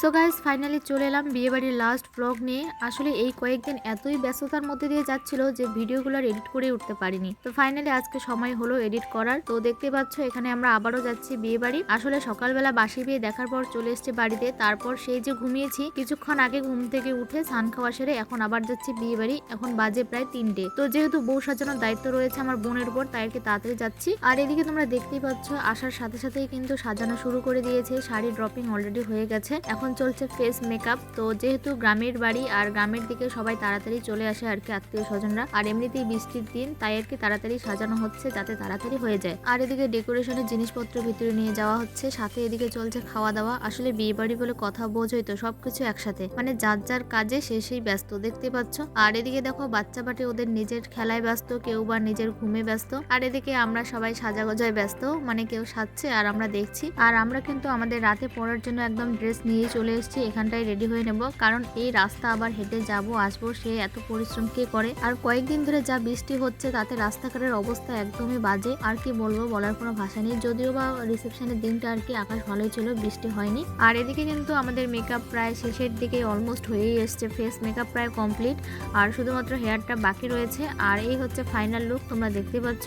So guys finally চলে এলাম বিয়েবাড়ির লাস্ট ব্লগ নিয়ে। আসলে এই কয়েকদিন এতই ব্যস্ততার মধ্যে দিয়ে যাচ্ছিল যে ভিডিওগুলো এডিট করে উঠতে পারিনি। তো ফাইনালি আজকে সময় হলো এডিট করার। তো দেখতে পাচ্ছ এখানে আমরা আবারও যাচ্ছি বিয়েবাড়ি। আসলে সকালবেলা বাসি বিয়ে দেখার পর চলে এসেছে বাড়িতে। তারপর সেই যে ঘুমিয়েছি কিছুক্ষণ আগে ঘুম থেকে উঠে স্নান খাওয়া সেরে এখন আবার যাচ্ছি বিয়েবাড়ি। এখন বাজে প্রায় 3টে। তো যেহেতু বউ সাজানোর দায়িত্ব রয়েছে আমার বোনের উপর, তাই আর কি তাড়াতাড়ি যাচ্ছি। আর এদিকে তোমরা দেখতেই পাচ্ছ আসার সাথে সাথেই কিন্তু সাজানো শুরু করে দিয়েছে। শাড়ি ড্রপিং অলরেডি হয়ে গেছে, এখন চলছে ফেস মেকআপ। তো যেহেতু গ্রামের বাড়ি আর গ্রামের দিকে সবাই তাড়াতাড়ি চলে আসে আর কি আত্মীয় স্বজনরা, আর এমনিতেই বৃষ্টির দিন তাই আর কি তাড়াতাড়ি সাজানো হচ্ছে যাতে তাড়াতাড়ি হয়ে যায়। আর এদিকে ডেকোরেশনের জিনিসপত্র ভিতরে নিয়ে যাওয়া হচ্ছে, সাথে এদিকে চলছে খাওয়া দাওয়া। আসলে বিয়ে বাড়ি বলে কথা বোঝই তো, সবকিছু একসাথে, মানে যার যার কাজে সেই ব্যস্ত দেখতে পাচ্ছ। আর এদিকে দেখো বাচ্চা বাটি ওদের নিজের খেলায় ব্যস্ত, কেউ বা নিজের ঘুমে ব্যস্ত। আর এদিকে আমরা সবাই সাজাগোজায় ব্যস্ত, মানে কেউ সাজছে আর আমরা দেখছি। আর আমরা কিন্তু আমাদের রাতে পড়ার জন্য একদম ড্রেস নিয়ে চলে এসেছি, এখানটায় রেডি হয়ে নেব, কারণ এই রাস্তা আবার হেঁটে যাব আসবো, সে এত পরিশ্রম কে করে। আর কয়েকদিন ধরে যা বৃষ্টি হচ্ছে তাতে রাস্তাঘাটের অবস্থা একদমই বাজে, আর কি বলবো, বলার কোনো ভাষা নেই। যদিও বা রিসেপশনের দিনটা আর কি আকাশ ভালোই ছিল, বৃষ্টি হয়নি। আর এদিকে কিন্তু আমাদের মেকআপ প্রায় শেষের দিকে অলমোস্ট হয়েই এসছে, ফেস মেকআপ প্রায় কমপ্লিট, আর শুধুমাত্র হেয়ারটা বাকি রয়েছে। আর এই হচ্ছে ফাইনাল লুক, তোমরা দেখতে পাচ্ছ।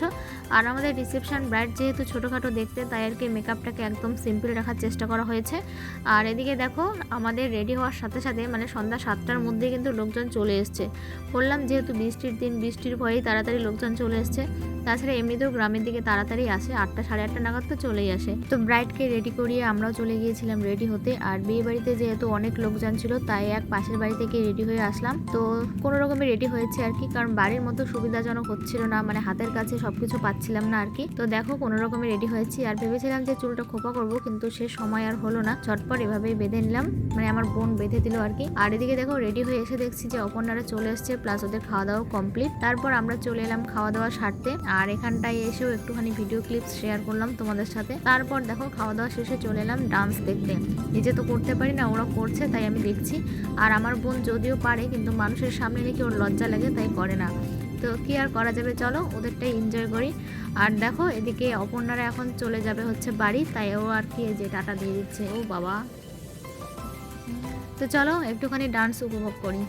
আর আমাদের রিসেপশন ব্রাইড যেহেতু ছোটোখাটো দেখতে, তাই আর কি মেকআপটাকে একদম সিম্পল রাখার চেষ্টা করা হয়েছে। আর এদিকে দেখো আমাদের রেডি হওয়ার সাথে সাথে মানে সন্ধ্যা 7টার মধ্যে কিন্তু লোকজন চলে এসছে। বললাম যেহেতু বৃষ্টির দিন, বৃষ্টির ভয়েই তাড়াতাড়ি লোকজন চলে এসছে। তাছাড়া এমনিতেও গ্রামের দিকে তাড়াতাড়ি আসে, 8টা সাড়ে 8টা নাগাদ তো চলেই আসে। তো ব্রাইডকে রেডি করিয়ে আমরাও চলে গিয়েছিলাম রেডি হতে। আর বিয়ে বাড়িতে যেহেতু অনেক লোকজন ছিল, তাই এক পাশের বাড়ি থেকে রেডি হয়ে আসলাম। তো কোনো রকমে রেডি হয়েছে আর কি, কারণ বাড়ির মতো সুবিধাজনক হচ্ছিল না, মানে হাতের কাছে সবকিছু পাচ্ছিলাম না আর কি। তো দেখো কোনো রকমে রেডি হয়েছি। আর ভেবেছিলাম যে চুলটা খোপা করবো, কিন্তু সে সময় আর হলো না, ঝটপট এভাবেই বেঁধে নিলাম, মানে আমার বোন বেঁধে দিল আর কি। আর এদিকে দেখো রেডি হয়ে এসে দেখছি যে অপর্ণারা চলে এসছে, প্লাস ওদের খাওয়া দাওয়া কমপ্লিট। তারপর আমরা চলে এলাম খাওয়া দাওয়া সারতে। আর এখানটায় এসেও একটুখানি ভিডিও ক্লিপস শেয়ার করলাম তোমাদের সাথে। তারপর দেখো খাওয়া দাওয়া শেষে চলে এলাম ডান্স দেখতে। নিজে তো করতে পারি না, ওরা করছে তাই আমি দেখছি। আর আমার বোন যদিও পারে, কিন্তু মানুষের সামনে নাকি ওর লজ্জা লাগে, তাই করে না। তো কি আর করা যাবে, চলো ওদেরটাই এনজয় করি। আর দেখো এদিকে অপর্ণারা এখন চলে যাবে হচ্ছে বাড়ি, তাই ও আর কি যে টাটা দিয়ে দিচ্ছে। ও বাবা, তো চলো একটুখানি ডান্স উপভোগ করি।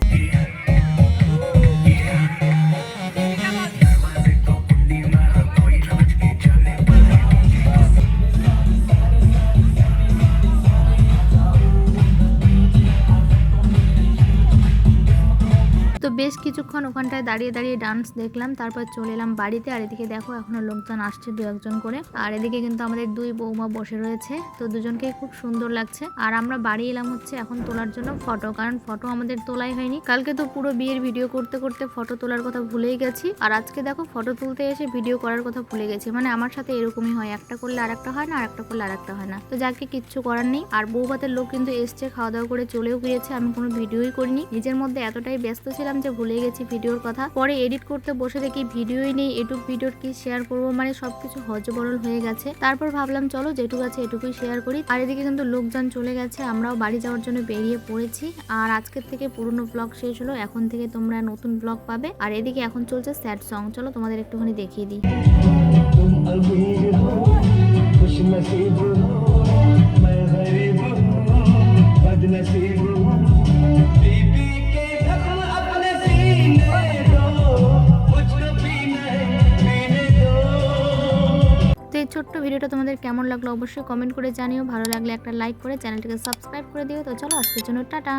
তো বেশ কিছুক্ষণ ওখানটায় দাঁড়িয়ে দাঁড়িয়ে ডান্স দেখলাম, তারপর চলে এলাম বাড়িতে। আর এদিকে দেখো এখনো লোকজন আসছে 2-1 করে। আর এদিকে কিন্তু আমাদের 2 বৌমা বসে রয়েছে, তো দুজনকে খুব সুন্দর লাগছে। আর আমরা বাড়ি এলাম হচ্ছে এখন তোলার জন্য ফটো, কারণ ফটো আমাদের তোলাই হয়নি। কালকে তো পুরো বিয়ের ভিডিও করতে করতে ফটো তোলার কথা ভুলেই গেছি, আর আজকে দেখো ফটো তুলতে এসে ভিডিও করার কথা ভুলে গেছি। মানে আমার সাথে এরকমই হয়, একটা করলে আরেকটা হয় না, আরেকটা করলে আরেকটা হয় না। তো যাকে কিচ্ছু করার নেই। আর বউ ভাতের লোক কিন্তু এসছে, খাওয়া দাওয়া করে চলেও গিয়েছে, আমি কোনো ভিডিওই করিনি। নিজের মধ্যে এতটাই ব্যস্ত ছিলাম যে ভুলে গেছি ভিডিওর কথা। পরে এডিট করতে বসে দেখি ভিডিওই নেই, এটুক ভিডিওর কি শেয়ার করবো, মানে সবকিছু হজবরল হয়ে গেছে। তারপর ভাবলাম চলো যেটুকু আছে এটুকুই শেয়ার করি। আর এদিকে কিন্তু লোকজন চলে গেছে, আমরাও বাড়ি যাওয়ার জন্য বেরিয়ে পড়েছি। আর আজকের থেকে পুরনো ব্লগ শেষ হলো, এখন থেকে তোমরা নতুন ব্লগ পাবে। আর এদিকে এখন চলছে স্যাড সং, চলো তোমাদের একটুখানি দেখিয়ে দিই। তো এই ছোট্ট ভিডিওটা তোমাদের কেমন লাগলো অবশ্যই কমেন্ট করে জানিও। ভালো লাগলে একটা লাইক করে চ্যানেলটাকে সাবস্ক্রাইব করে দিও। তো চলো আজকের জন্য টাটা।